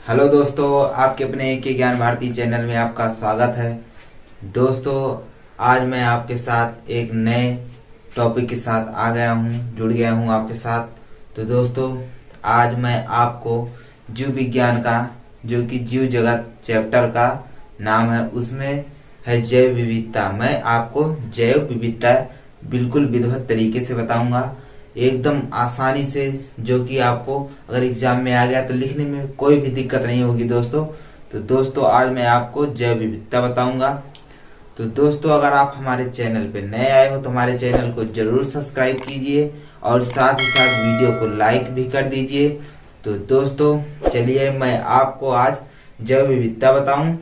Hello दोस्तों, आपके अपने एक के ज्ञान भारती चैनल में आपका स्वागत है। दोस्तों, आज मैं आपके साथ एक नए टॉपिक के साथ आ गया हूँ, जुड़ गया हूँ आपके साथ। तो दोस्तों, आज मैं आपको जीव विज्ञान का, जो कि जीव जगत चैप्टर का नाम है, उसमें है जैव विविधता। मैं आपको जैव विविधता बिल्कुल विधिवत तरीके से बताऊंगा, एकदम आसानी से, जो कि आपको अगर एग्जाम में आ गया तो लिखने में कोई भी दिक्कत नहीं होगी दोस्तों। तो दोस्तों, आज मैं आपको जैव विविधता बताऊंगा। तो दोस्तों, अगर आप हमारे चैनल पे नए आए हो तो हमारे चैनल को जरूर सब्सक्राइब कीजिए और साथ ही साथ वीडियो को लाइक भी कर दीजिए। तो दोस्तों, चलिए मैं आपको आज जैव विविधता बताऊं।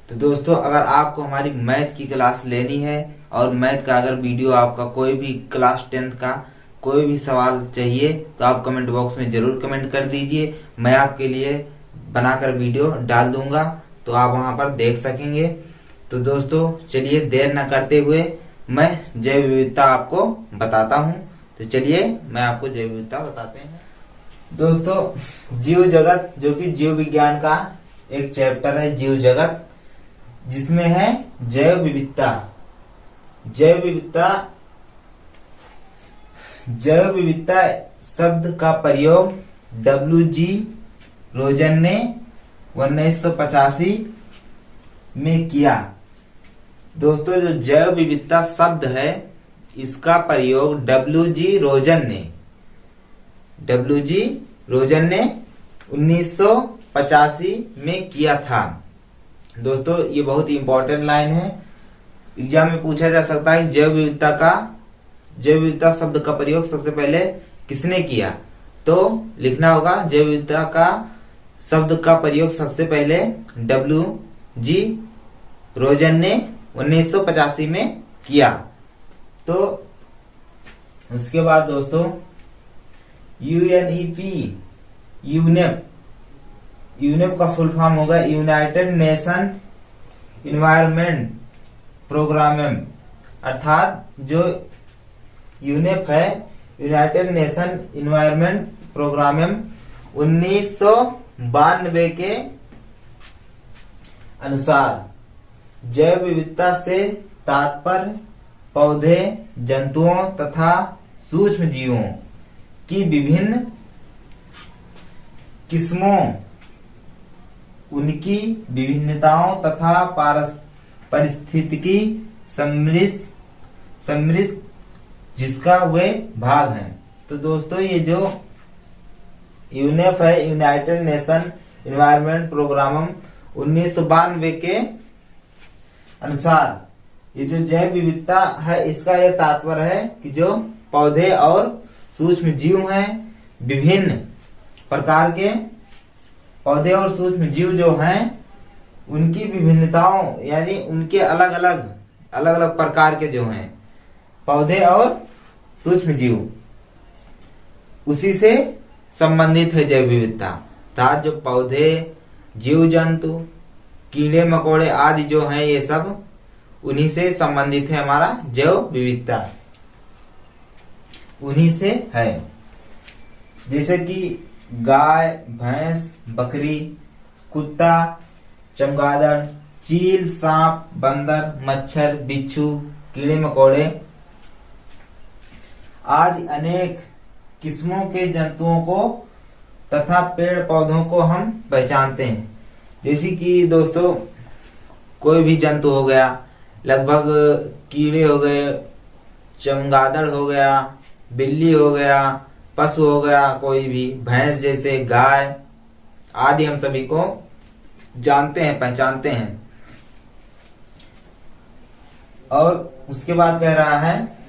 तो दोस्तों, अगर आपको हमारी मैथ की क्लास लेनी है और मैथ का अगर वीडियो, आपका कोई भी क्लास 10th का कोई भी सवाल चाहिए तो आप कमेंट बॉक्स में जरूर कमेंट कर दीजिए। मैं आपके लिए बनाकर वीडियो डाल दूंगा, तो आप वहां पर देख सकेंगे। तो दोस्तों, चलिए देर न करते हुए मैं जैव विविधता आपको बताता हूं। तो चलिए मैं आपको जैव विविधता बताते हैं। दोस्तों, जीव जगत, जो कि जीव विज्ञान का एक चैप्टर है, जीव जगत, जिसमें है जैव विविधता। जैव विविधता शब्द का प्रयोग W.G. रोजन ने 1985 में किया। दोस्तों, जो जैव विविधता शब्द है, इसका प्रयोग W.G. रोजन ने 1985 में किया था। दोस्तों, ये बहुत ही इंपॉर्टेंट लाइन है, एग्जाम में पूछा जा सकता है। जैव विविधता शब्द का प्रयोग सबसे पहले किसने किया? तो लिखना होगा जैव विविधता का शब्द का प्रयोग सबसे पहले W.G. रोजन ने 1985 में किया। तो उसके बाद दोस्तों, यूनेप का फुल फॉर्म होगा यूनाइटेड नेशन इन्वायरमेंट प्रोग्राम, अर्थात जो यूनेप है, यूनाइटेड नेशन इन्वायरमेंट प्रोग्राम, 1992 के अनुसार जैव विविधता से तात्पर्य पौधे, जंतुओं तथा सूक्ष्म जीवों की विभिन्न किस्मों, उनकी विभिन्नताओं तथा पारिस्थितिकी सम्मिश्र जिसका वे भाग हैं। तो दोस्तों, ये जो यूनेप है, यूनाइटेड नेशन इन्वायरमेंट प्रोग्राम, 1992 के अनुसार ये जो जैव विविधता है, इसका यह तात्पर्य है कि जो पौधे और सूक्ष्म जीव हैं, विभिन्न प्रकार के पौधे और सूक्ष्म जीव जो हैं, उनकी विभिन्नताओं, यानी उनके अलग अलग प्रकार के जो हैं पौधे और सूक्ष्म जीव, उसी से संबंधित है जैव विविधता। अर्थात जो पौधे, जीव जंतु, कीड़े मकोड़े आदि जो हैं, ये सब उन्हीं से संबंधित है। हमारा जैव विविधता उन्हीं से है। जैसे कि गाय, भैंस, बकरी, कुत्ता, चमगादड़, चील, सांप, बंदर, मच्छर, बिच्छू, कीड़े मकोड़े आदि अनेक किस्मों के जंतुओं को तथा पेड़ पौधों को हम पहचानते हैं। जैसे कि दोस्तों, कोई भी जंतु हो गया, लगभग कीड़े हो गए, चमगादड़ हो गया, बिल्ली हो गया, पशु हो गया, कोई भी भैंस जैसे, गाय आदि, हम सभी को जानते हैं, पहचानते हैं। और उसके बाद कह रहा है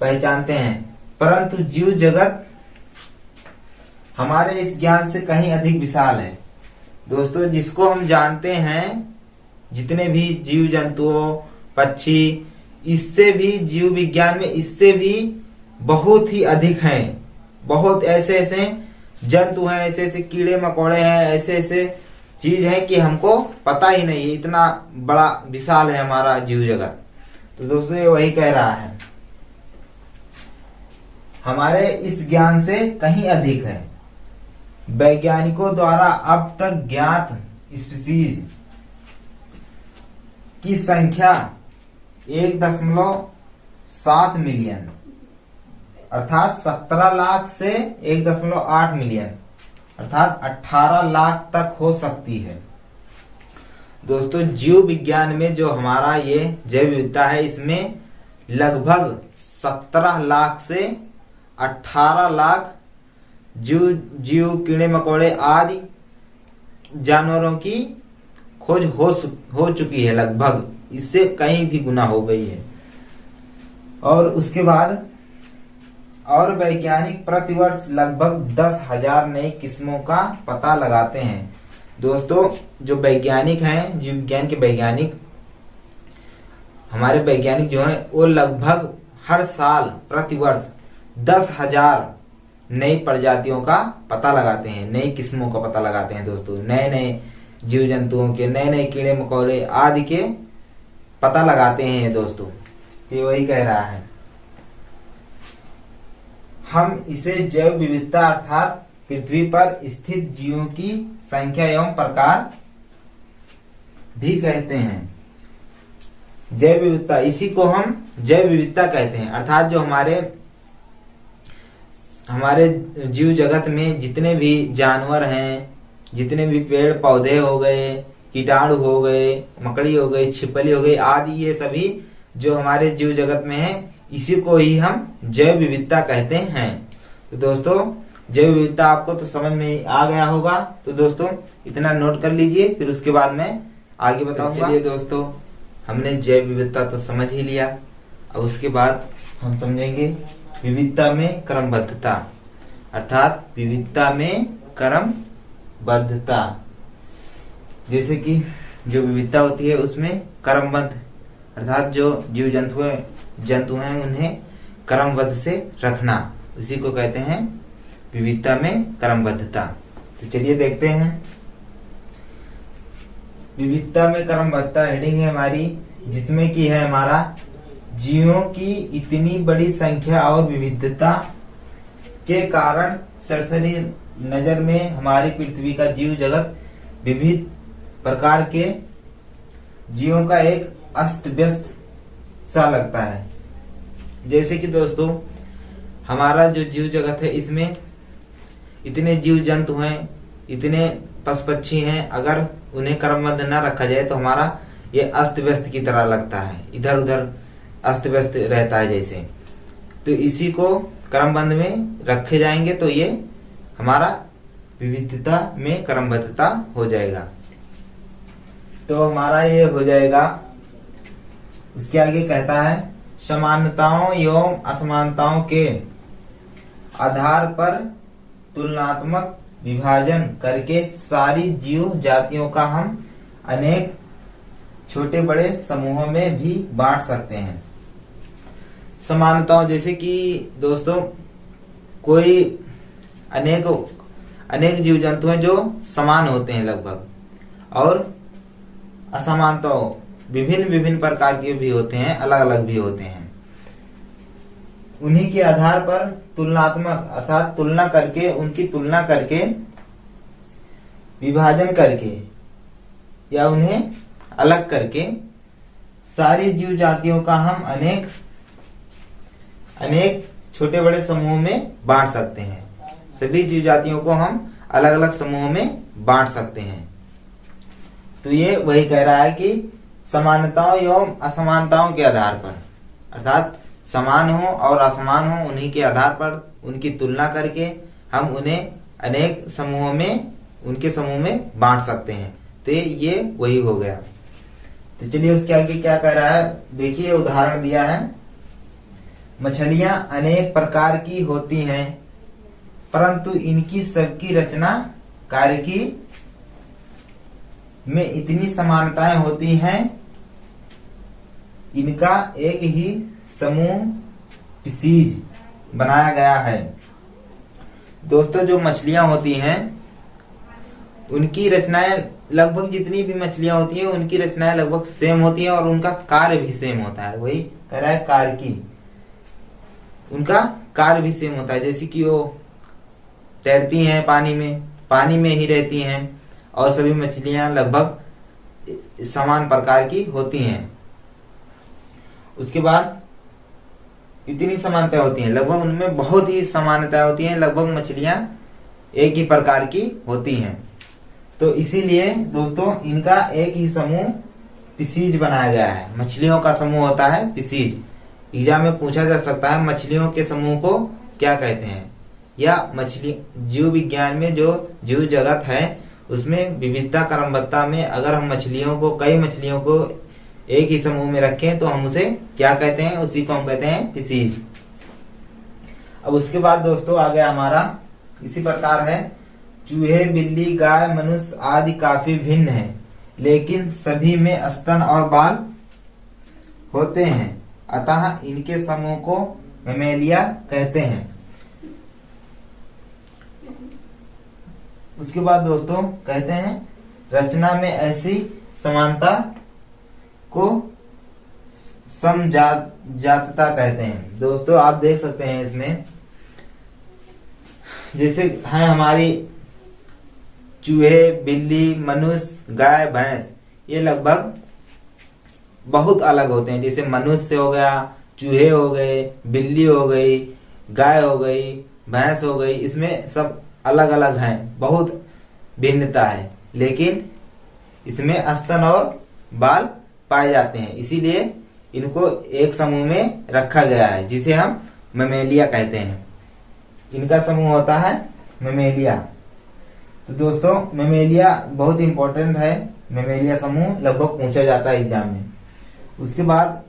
पहचानते हैं, परंतु जीव जगत हमारे इस ज्ञान से कहीं अधिक विशाल है। दोस्तों, जिसको हम जानते हैं, जितने भी जीव जंतुओं, पक्षी, इससे भी जीव विज्ञान में इससे भी बहुत ही अधिक हैं। बहुत ऐसे जंतु हैं, ऐसे कीड़े मकोड़े हैं, ऐसे चीज है कि हमको पता ही नहीं है, इतना बड़ा विशाल है हमारा जीव जगत। तो दोस्तों, ये वही कह रहा है, हमारे इस ज्ञान से कहीं अधिक है। वैज्ञानिकों द्वारा अब तक ज्ञात स्पीशीज की संख्या 1.7 मिलियन अर्थात 17 लाख से 1.8 मिलियन अर्थात 18 लाख तक हो सकती है। दोस्तों जीव विज्ञान में जो हमारा ये जैव विविधता है, इसमें लगभग 17 लाख से 18 लाख जीव कीड़े मकोड़े आदि जानवरों की खोज हो चुकी है। लगभग इससे कहीं भी गुना हो गई है। और उसके बाद और वैज्ञानिक प्रतिवर्ष लगभग 10,000 नई किस्मों का पता लगाते हैं। दोस्तों जो वैज्ञानिक हैं, जीव विज्ञान के वैज्ञानिक, हमारे वैज्ञानिक जो हैं, वो लगभग हर साल प्रतिवर्ष 10,000 नई प्रजातियों का पता लगाते हैं, नई किस्मों का पता लगाते हैं। दोस्तों नए नए जीव जंतुओं के, नए नए कीड़े मकोड़े आदि के पता लगाते हैं। दोस्तों ये वही कह रहा है। हम इसे जैव विविधता अर्थात पृथ्वी पर स्थित जीवों की संख्या एवं प्रकार भी कहते हैं। जैव विविधता, इसी को हम जैव विविधता कहते हैं। अर्थात जो हमारे जीव जगत में जितने भी जानवर हैं, जितने भी पेड़ पौधे हो गए, कीटाणु हो गए, मकड़ी हो गई, छिपकली हो गई आदि, ये सभी जो हमारे जीव जगत में है, इसी को ही हम जैव विविधता कहते हैं। तो दोस्तों जैव विविधता आपको तो समझ में आ गया होगा। तो दोस्तों इतना नोट कर लीजिए, फिर उसके बाद मैं आगे बताऊंगा। चलिए दोस्तों, हमने जैव विविधता तो समझ ही लिया। और उसके बाद हम समझेंगे विविधता में क्रमबद्धता अर्थात विविधता में क्रमबद्धता। जैसे कि जो विविधता होती है उसमें क्रमबद्ध अर्थात जो जीव जंतु हैं उन्हें क्रमबद्ध से रखना, उसी को कहते हैं विविधता में क्रमबद्धता। तो चलिए देखते हैं। विविधता में क्रमबद्धता हेडिंग है हमारी, जिसमें की है हमारा जीवों की इतनी बड़ी संख्या और विविधता के कारण सरसरी नजर में हमारी पृथ्वी का जीव जगत विविध प्रकार के जीवों का एक अस्त व्यस्त सा लगता है। जैसे कि दोस्तों हमारा जो जीव जगत है, इसमें इतने जीव जंतु हैं, इतने पशु पक्षी हैं, अगर उन्हें क्रमबद्ध न रखा जाए तो हमारा ये अस्त व्यस्त की तरह लगता है, इधर उधर अस्त व्यस्त रहता है जैसे। तो इसी को क्रमबद्ध में रखे जाएंगे तो ये हमारा विविधता में क्रमबद्धता हो जाएगा। तो हमारा ये हो जाएगा। उसके आगे कहता है समानताओं एवं असमानताओं के आधार पर तुलनात्मक विभाजन करके सारी जीव जातियों का हम अनेक छोटे बड़े समूहों में भी बांट सकते हैं। समानताओं जैसे कि दोस्तों कोई अनेक जीव जंतु हैं जो समान होते हैं लगभग, और असमानताओं विभिन्न प्रकार के भी होते हैं, अलग अलग भी होते हैं। उन्हीं के आधार पर तुलनात्मक अर्थात तुलना करके, उनकी तुलना करके, विभाजन करके या उन्हें अलग करके सारी जीव जातियों का हम अनेक छोटे बड़े समूह में बांट सकते हैं। सभी जीव जातियों को हम अलग अलग समूहों में बांट सकते हैं। तो ये वही कह रहा है कि समानताओं एवं असमानताओं के आधार पर अर्थात समान हो और असमान हो, उन्हीं के आधार पर उनकी तुलना करके हम उन्हें अनेक समूहों में, उनके समूह में बांट सकते हैं। तो ये वही हो गया। तो चलिए उसके आगे क्या कह रहा है, देखिए उदाहरण दिया है। मछलियां अनेक प्रकार की होती हैं, परंतु इनकी सबकी रचना कार्यकी में इतनी समानताएं होती हैं, इनका एक ही समूह स्पीशीज बनाया गया है। दोस्तों जो मछलियां होती हैं उनकी रचनाएं लगभग, जितनी भी मछलियां होती हैं उनकी रचनाएं लगभग सेम होती हैं और उनका कार्य भी सेम होता है। वही कह रहा है कार्य की, उनका कार्य भी सेम होता है। जैसे कि वो तैरती हैं पानी में, पानी में ही रहती हैं और सभी मछलियां लगभग समान प्रकार की होती हैं। उसके बाद इतनी समानता होती हैं, लगभग उनमें बहुत ही समानता होती है, लगभग मछलियां एक ही प्रकार की होती हैं। तो इसीलिए दोस्तों इनका एक ही समूह पिसीज बनाया गया है। मछलियों का समूह होता है पिसीज। एग्जाम में पूछा जा सकता है मछलियों के समूह को क्या कहते हैं, या मछली जीव विज्ञान में जो जीव जगत है उसमें विविधता क्रमबद्धता में अगर हम कई मछलियों को एक ही समूह में रखें तो हम उसे क्या कहते हैं, उसी को हम कहते हैं पिसीज। अब उसके बाद दोस्तों आ गया हमारा इसी प्रकार है, चूहे, बिल्ली, गाय, मनुष्य आदि काफी भिन्न हैं, लेकिन सभी में स्तन और बाल होते हैं, अतः इनके समूह को मैमेलिया कहते हैं। उसके बाद दोस्तों कहते हैं रचना में ऐसी समानता को समजातता कहते हैं। दोस्तों आप देख सकते हैं इसमें जैसे है हमारी चूहे, बिल्ली, मनुष्य, गाय, भैंस, ये लगभग बहुत अलग होते हैं। जैसे मनुष्य हो गया, चूहे हो गए, बिल्ली हो गई, गाय हो गई, भैंस हो गई, इसमें सब अलग अलग हैं, बहुत भिन्नता है, लेकिन इसमें स्तन और बाल पाए जाते हैं, इसीलिए इनको एक समूह में रखा गया है जिसे हम मैमेलिया कहते हैं। इनका समूह होता है मैमेलिया। तो दोस्तों मैमेलिया बहुत इंपॉर्टेंट है, मैमेलिया समूह लगभग पूछा जाता है एग्जाम में। उसके बाद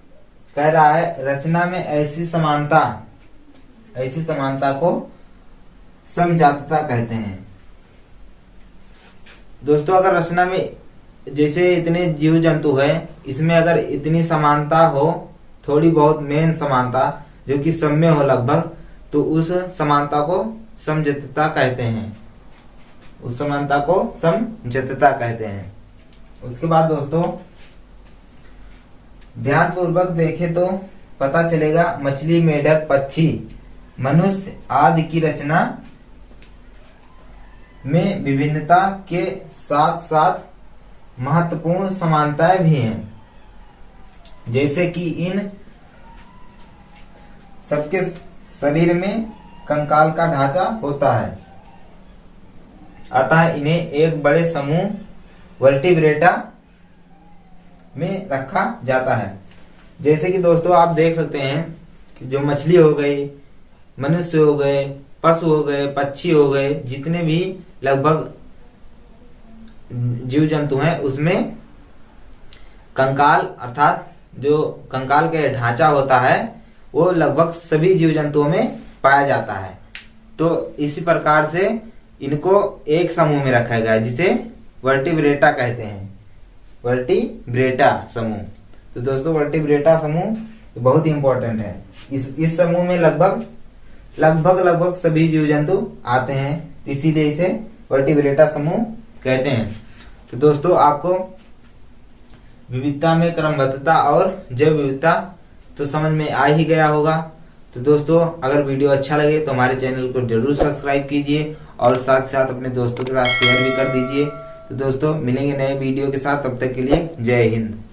कह रहा है रचना में ऐसी समानता को समजातता कहते हैं। दोस्तों अगर रचना में जैसे इतने जीव जंतु है, इसमें अगर इतनी समानता हो, थोड़ी बहुत मेन समानता जो कि सब में हो लगभग, तो उस समानता को समजातता कहते हैं, उस समानता को समजातता कहते हैं। उसके बाद दोस्तों ध्यान पूर्वक देखें तो पता चलेगा मछली, मेढक, पक्षी, मनुष्य आदि की रचना में विभिन्नता के साथ साथ महत्वपूर्ण समानताएं भी हैं, जैसे कि इन सबके शरीर में कंकाल का ढांचा होता है, अतः इन्हें एक बड़े समूह वर्टिब्रेटा में रखा जाता है। जैसे कि दोस्तों आप देख सकते हैं कि जो मछली हो गई, मनुष्य हो गए, पशु हो गए, पक्षी हो गए, जितने भी लगभग जीव जंतु हैं उसमें कंकाल अर्थात जो कंकाल के ढांचा होता है वो लगभग सभी जीव जंतुओं में पाया जाता है। तो इसी प्रकार से इनको एक समूह में रखा गया है जिसे वर्टिब्रेटा कहते हैं, वर्टिब्रेटा समूह। तो दोस्तों वर्टिब्रेटा समूह बहुत इंपॉर्टेंट है। इस समूह में लगभग सभी जीव जंतु आते हैं, इसीलिए इसे वर्टिब्रेटा समूह कहते हैं। तो दोस्तों आपको विविधता में क्रमबद्धता और जैव विविधता तो समझ में आ ही गया होगा। तो दोस्तों अगर वीडियो अच्छा लगे तो हमारे चैनल को जरूर सब्सक्राइब कीजिए और साथ साथ अपने दोस्तों के साथ शेयर भी कर दीजिए। तो दोस्तों मिलेंगे नए वीडियो के साथ, तब तक के लिए जय हिंद।